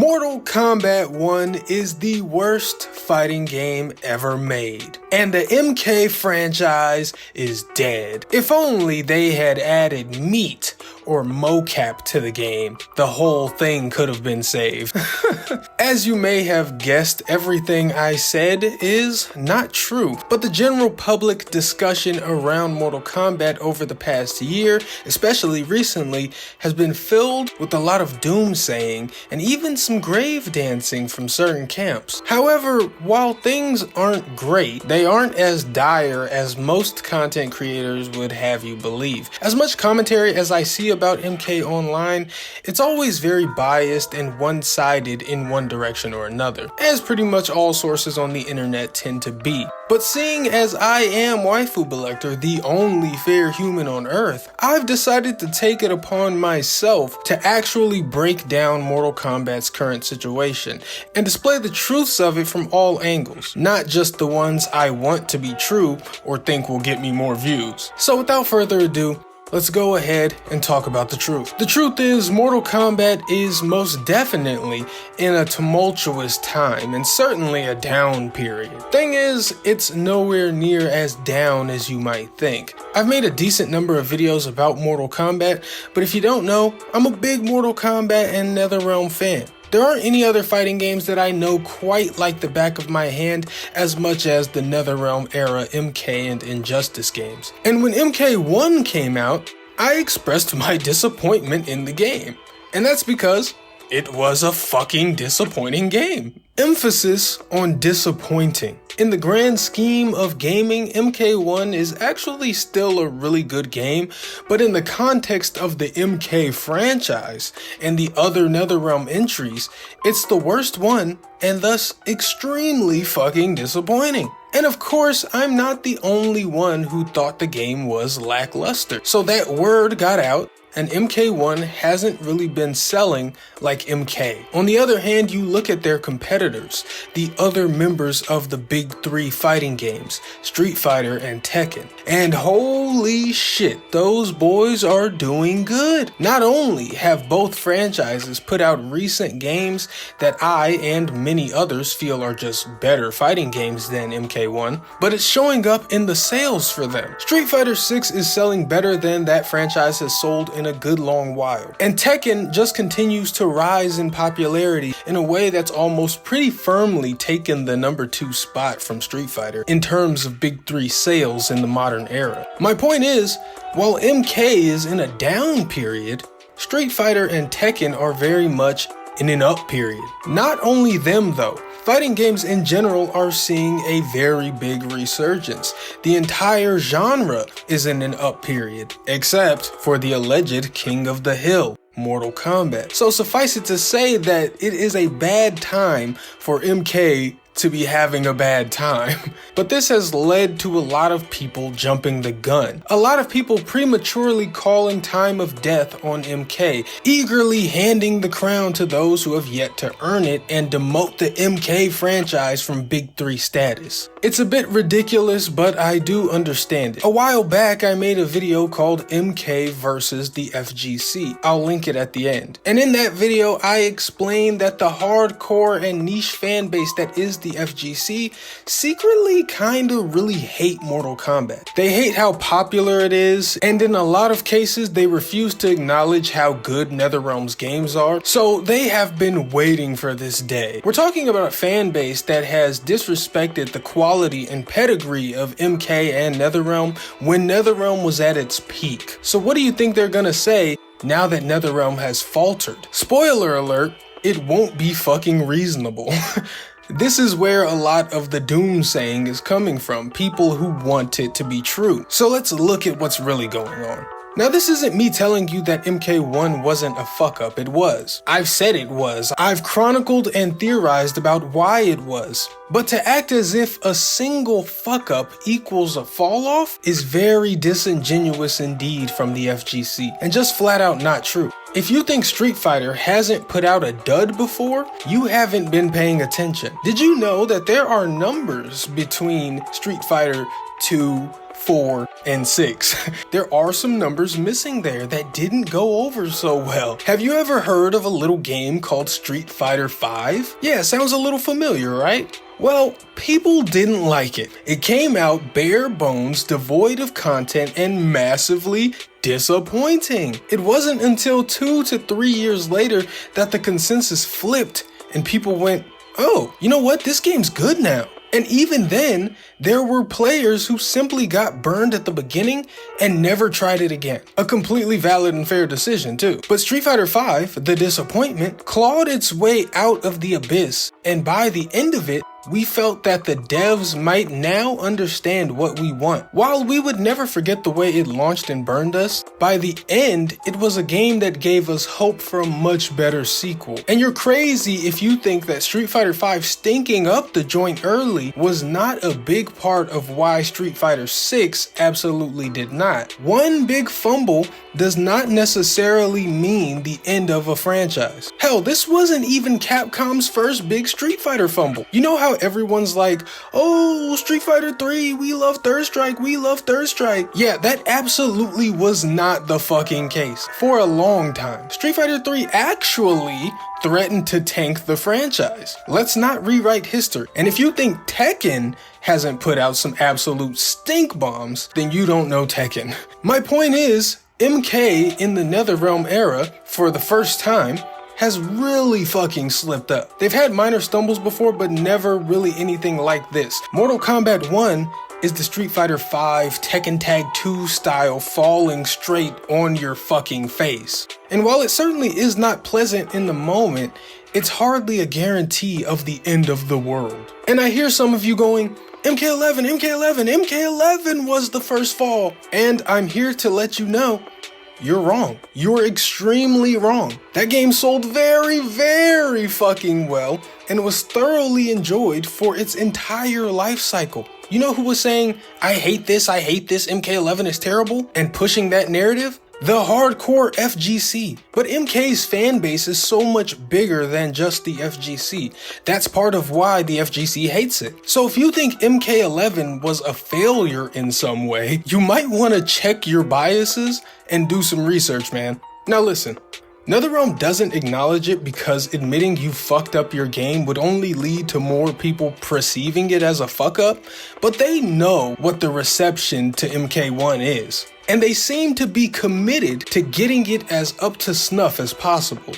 Mortal Kombat 1 is the worst fighting game ever made, and the MK franchise is dead. If only they had added meat or mocap to the game, the whole thing could have been saved. As you may have guessed, everything I said is not true, but the general public discussion around Mortal Kombat over the past year, especially recently, has been filled with a lot of doomsaying and even some grave dancing from certain camps. However, while things aren't great, they aren't as dire as most content creators would have you believe. As much commentary as I see about MK online, it's always very biased and one-sided in one direction or another, as pretty much all sources on the internet tend to be. But seeing as I am Waifu Selector, the only fair human on earth, I've decided to take it upon myself to actually break down Mortal Kombat's current situation and display the truths of it from all angles, not just the ones I want to be true or think will get me more views. So without further ado, let's go ahead and talk about the truth. The truth is, Mortal Kombat is most definitely in a tumultuous time and certainly a down period. Thing is, it's nowhere near as down as you might think. I've made a decent number of videos about Mortal Kombat, but if you don't know, I'm a big Mortal Kombat and NetherRealm fan. There aren't any other fighting games that I know quite like the back of my hand as much as the NetherRealm era MK and Injustice games. And when MK1 came out, I expressed my disappointment in the game. And that's because it was a fucking disappointing game. Emphasis on disappointing. In the grand scheme of gaming, MK1 is actually still a really good game, but in the context of the MK franchise and the other NetherRealm entries, it's the worst one and thus extremely fucking disappointing. And of course, I'm not the only one who thought the game was lackluster. So that word got out, and MK1 hasn't really been selling like MK. On the other hand, you look at their competitors, the other members of the big three fighting games, Street Fighter and Tekken, and holy shit, those boys are doing good. Not only have both franchises put out recent games that I and many others feel are just better fighting games than MK1, but it's showing up in the sales for them. Street Fighter 6 is selling better than that franchise has sold in a good long while. And Tekken just continues to rise in popularity in a way that's almost pretty firmly taken the number 2 spot from Street Fighter in terms of big three sales in the modern era. My point is, while MK is in a down period, Street Fighter and Tekken are very much in an up period. Not only them though, fighting games in general are seeing a very big resurgence. The entire genre is in an up period, except for the alleged king of the hill, Mortal Kombat. So suffice it to say that it is a bad time for MK to be having a bad time. But this has led to a lot of people jumping the gun. A lot of people prematurely calling time of death on MK, eagerly handing the crown to those who have yet to earn it and demote the MK franchise from big three status. It's a bit ridiculous, but I do understand it. A while back, I made a video called MK versus the FGC. I'll link it at the end. And in that video, I explained that the hardcore and niche fan base that is the FGC secretly kinda really hate Mortal Kombat. They hate how popular it is, and in a lot of cases, they refuse to acknowledge how good NetherRealm's games are, so they have been waiting for this day. We're talking about a fan base that has disrespected the quality and pedigree of MK and NetherRealm when NetherRealm was at its peak. So what do you think they're gonna say now that NetherRealm has faltered? Spoiler alert, it won't be fucking reasonable. This is where a lot of the doomsaying is coming from, people who want it to be true. So let's look at what's really going on. Now this isn't me telling you that MK1 wasn't a fuck up, it was. I've said it was. I've chronicled and theorized about why it was. But to act as if a single fuck up equals a fall off is very disingenuous indeed from the FGC, and just flat out not true. If you think Street Fighter hasn't put out a dud before, you haven't been paying attention. Did you know that there are numbers between Street Fighter 2, 4, and 6. There are some numbers missing there that didn't go over so well. Have you ever heard of a little game called Street Fighter V? Yeah, sounds a little familiar, right? Well, people didn't like it. It came out bare bones, devoid of content, and massively disappointing. It wasn't until 2 to 3 years later that the consensus flipped and people went, oh, you know what? This game's good now. And even then, there were players who simply got burned at the beginning and never tried it again. A completely valid and fair decision too. But Street Fighter V, the disappointment, clawed its way out of the abyss, and by the end of it, we felt that the devs might now understand what we want. While we would never forget the way it launched and burned us, by the end, it was a game that gave us hope for a much better sequel. And you're crazy if you think that Street Fighter V stinking up the joint early was not a big part of why Street Fighter VI absolutely did not. One big fumble does not necessarily mean the end of a franchise. Hell, this wasn't even Capcom's first big Street Fighter fumble. You know how everyone's like, oh, Street Fighter 3, we love Third Strike, we love Third Strike. Yeah, that absolutely was not the fucking case. For a long time, Street Fighter 3 actually threatened to tank the franchise. Let's not rewrite history. And if you think Tekken hasn't put out some absolute stink bombs, then you don't know Tekken. My point is, MK in the NetherRealm era, for the first time, has really fucking slipped up. They've had minor stumbles before, but never really anything like this. Mortal Kombat 1 is the Street Fighter V Tekken Tag 2 style falling straight on your fucking face. And while it certainly is not pleasant in the moment, it's hardly a guarantee of the end of the world. And I hear some of you going, MK11, MK11, MK11 was the first fall. And I'm here to let you know, you're wrong. You're extremely wrong. That game sold very, very fucking well and was thoroughly enjoyed for its entire life cycle. You know who was saying, I hate this, MK11 is terrible, and pushing that narrative? The hardcore FGC. But MK's fan base is so much bigger than just the FGC. That's part of why the FGC hates it. So if you think MK11 was a failure in some way, you might want to check your biases and do some research, man. Now listen, NetherRealm doesn't acknowledge it because admitting you fucked up your game would only lead to more people perceiving it as a fuck up, but they know what the reception to MK1 is. And they seem to be committed to getting it as up to snuff as possible,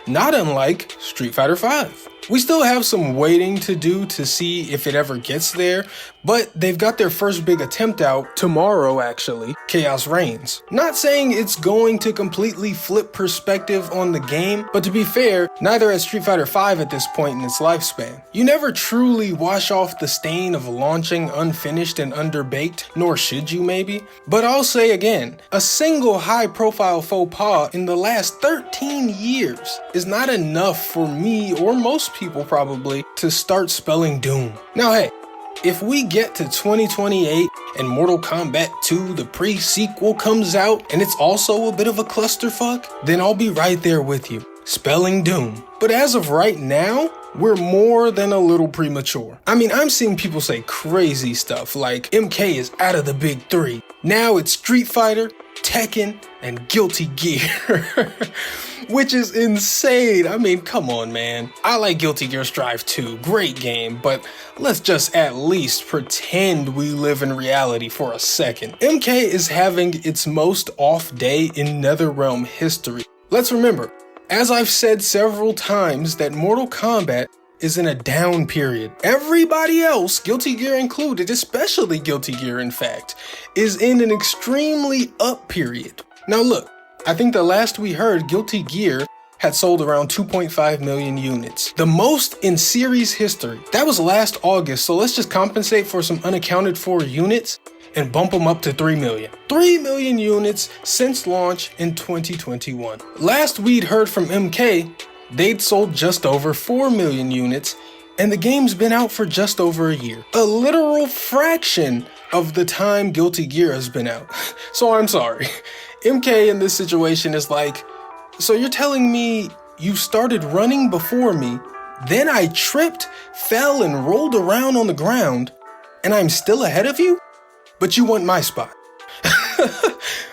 not unlike Street Fighter V. We still have some waiting to do to see if it ever gets there, but they've got their first big attempt out tomorrow actually, Chaos Reigns. Not saying it's going to completely flip perspective on the game, but to be fair, neither has Street Fighter V at this point in its lifespan. You never truly wash off the stain of launching unfinished and underbaked, nor should you maybe. But I'll say again, a single high-profile faux pas in the last 13 years is not enough for me or most people probably to start spelling doom. Now hey, if we get to 2028 and Mortal Kombat 2 the pre-sequel comes out and it's also a bit of a clusterfuck, then I'll be right there with you, spelling doom. But as of right now, we're more than a little premature. I mean, I'm seeing people say crazy stuff like MK is out of the big three. Now it's Street Fighter, Tekken, and Guilty Gear. Which is insane. I mean, come on, man. I like Guilty Gear Strive 2, great game, but let's just at least pretend we live in reality for a second. MK is having its most off day in NetherRealm history. Let's remember, as I've said several times, that Mortal Kombat is in a down period. Everybody else, Guilty Gear included, especially Guilty Gear in fact, is in an extremely up period. Now look, I think the last we heard, Guilty Gear had sold around 2.5 million units. The most in series history. That was last August, so let's just compensate for some unaccounted for units and bump them up to 3 million. 3 million units since launch in 2021. Last we'd heard from MK, they'd sold just over 4 million units, and the game's been out for just over a year. A literal fraction of the time Guilty Gear has been out. So I'm sorry. MK in this situation is like, so you're telling me you started running before me, then I tripped, fell, and rolled around on the ground, and I'm still ahead of you? but you want my spot.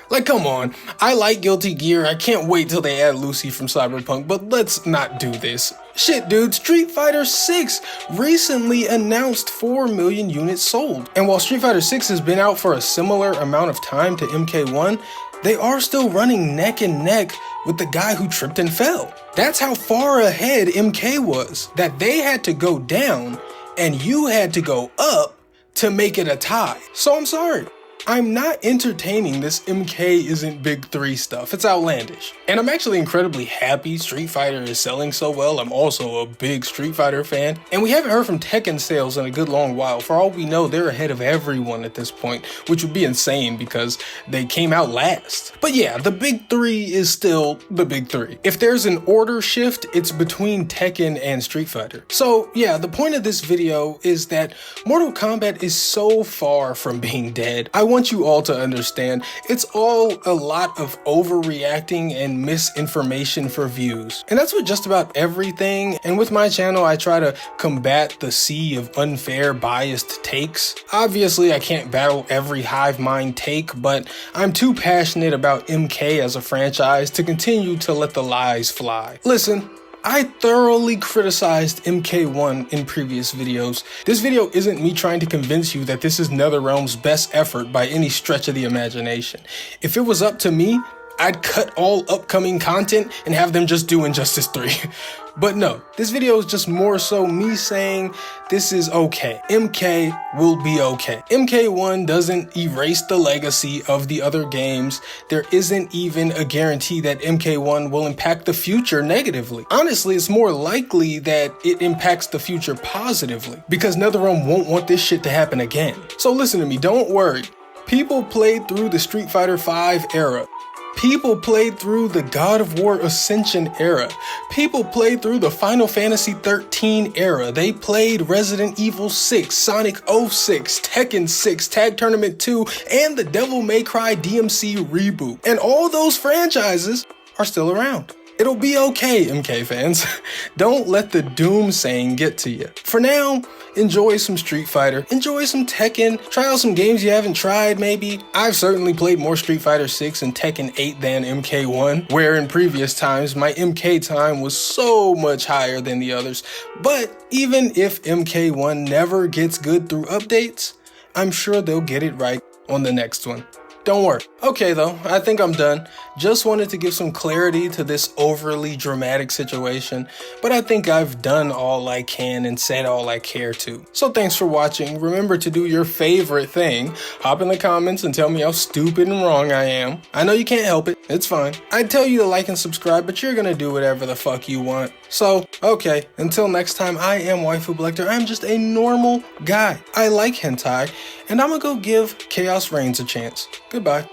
Like, come on. I like Guilty Gear. I can't wait till they add Lucy from Cyberpunk, but let's not do this. Shit, dude, Street Fighter 6 recently announced 4 million units sold. And while Street Fighter 6 has been out for a similar amount of time to MK1, they are still running neck and neck with the guy who tripped and fell. That's how far ahead MK was, that they had to go down and you had to go up to make it a tie. So I'm sorry. I'm not entertaining this MK isn't big 3 stuff. It's outlandish. And I'm actually incredibly happy Street Fighter is selling so well. I'm also a big Street Fighter fan. And we haven't heard from Tekken sales in a good long while. For all we know, they're ahead of everyone at this point, which would be insane because they came out last. But yeah, the big 3 is still the big 3. If there's an order shift, it's between Tekken and Street Fighter. So yeah, the point of this video is that Mortal Kombat is so far from being dead. I want you all to understand it's all a lot of overreacting and misinformation for views. And that's with just about everything. And with my channel, I try to combat the sea of unfair, biased takes. Obviously, I can't battle every hive mind take, but I'm too passionate about MK as a franchise to continue to let the lies fly. Listen, I thoroughly criticized MK1 in previous videos. This video isn't me trying to convince you that this is NetherRealm's best effort by any stretch of the imagination. If it was up to me, I'd cut all upcoming content and have them just do Injustice 3. But no, this video is just more so me saying this is okay. MK will be okay. MK1 doesn't erase the legacy of the other games. There isn't even a guarantee that MK1 will impact the future negatively. Honestly, it's more likely that it impacts the future positively because NetherRealm won't want this shit to happen again. So listen to me, don't worry. People played through the Street Fighter V era. People played through the God of War Ascension era. People played through the Final Fantasy 13 era. They played Resident Evil 6, Sonic 06, Tekken 6, Tag Tournament 2, and the Devil May Cry DMC reboot. And all those franchises are still around. It'll be okay, MK fans. Don't let the doomsaying get to you. For now, enjoy some Street Fighter, enjoy some Tekken, try out some games you haven't tried maybe. I've certainly played more Street Fighter 6 and Tekken 8 than MK1, where in previous times my MK time was so much higher than the others. But even if MK1 never gets good through updates, I'm sure they'll get it right on the next one. Don't worry. Okay though, I think I'm done. Just wanted to give some clarity to this overly dramatic situation, but I think I've done all I can and said all I care to. So thanks for watching. Remember to do your favorite thing. Hop in the comments and tell me how stupid and wrong I am. I know you can't help it. It's fine. I'd tell you to like and subscribe, but you're gonna do whatever the fuck you want. So, okay, until next time, I am Waifu Blector. I'm just a normal guy. I like hentai, and I'm gonna go give Chaos Reigns a chance. Goodbye.